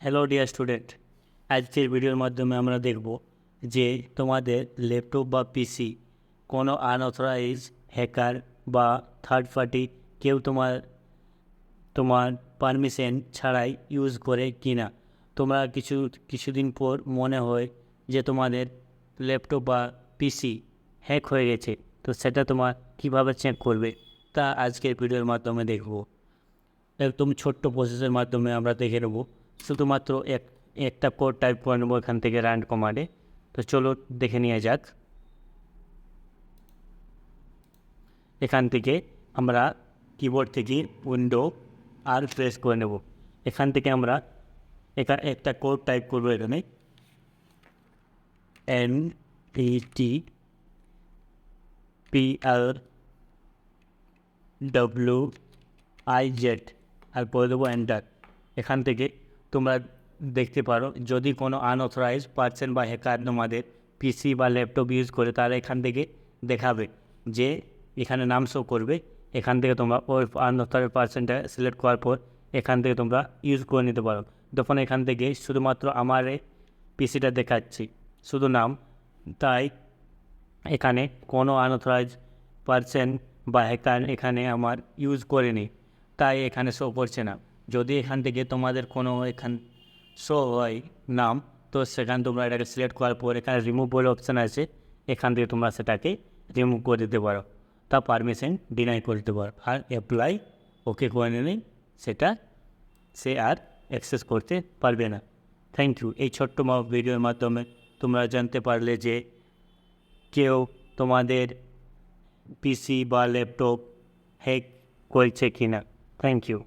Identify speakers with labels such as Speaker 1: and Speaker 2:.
Speaker 1: Hello dear student, আজকের ভিডিওর মাধ্যমে আমরা দেখব যে তোমাদের ল্যাপটপ বা পিসি কোনো আনঅথরাইজ হ্যাকার বা থার্ড পার্টি কেউ তোমার পারমিশন ছাড়াই ইউজ করে কি না। তোমরা কিছুদিন পর মনে হয় যে তোমাদের ল্যাপটপ বা পিসি হ্যাক হয়ে গেছে, তো সেটা তোমার কিভাবে চেক করবে তা আজকের ভিডিওর মাধ্যমে দেখব। একদম ছোট্ট প্রসেসের মাধ্যমে আমরা দেখে নেব। শুধুমাত্র একটা কোড টাইপ করে নেবো এখান থেকে রান কমান্ডে। তো চলো দেখে নিয়ে যাক। এখান থেকে আমরা কিবোর্ড থেকে উইন্ডো আর প্রেস করে নেব। এখান থেকে আমরা একটা কোড টাইপ করবো এখানে NETPLWIZ আর করে দেবো এন্টার। এখান থেকে তোমরা দেখতে পারো যদি কোনো আনঅথরাইজ পার্সন বা হ্যাকার তোমাদের পিসি বা ল্যাপটপ ইউজ করে, তারা এখান থেকে দেখাবে যে এখানে নাম শো করবে। এখান থেকে তোমরা ওই আনঅথরাইজ পার্সনটা সিলেক্ট করার পর এখান থেকে তোমরা ইউজ করে নিতে পারো। তখন এখান থেকে শুধুমাত্র আমার এই পিসিটা দেখাচ্ছি শুধু নাম, তাই এখানে কোনো আনঅথরাইজ পার্সন বা হ্যাকার এখানে আমার ইউজ করেনি, তাই এখানে শো করছে না। যদি এখান থেকে তোমাদের কোনো শো হয় নাম, তো সেখানে তোমরা এটাকে সিলেক্ট করার পর এখানে রিমুভ বলে অপশান আছে, এখান থেকে তোমরা সেটাকে রিমুভ করে দিতে পারো, তা পারমিশন ডিনাই করে দিতে পারো। আর অ্যাপ্লাই ওকে করে নিলেই সেটা সে আর অ্যাক্সেস করতে পারবে না। Thank you. এই ছোট্ট ভিডিওর মাধ্যমে তোমরা জানতে পারলে যে কেউ তোমাদের পিসি বা ল্যাপটপ হ্যাক করছে কি না। Thank you.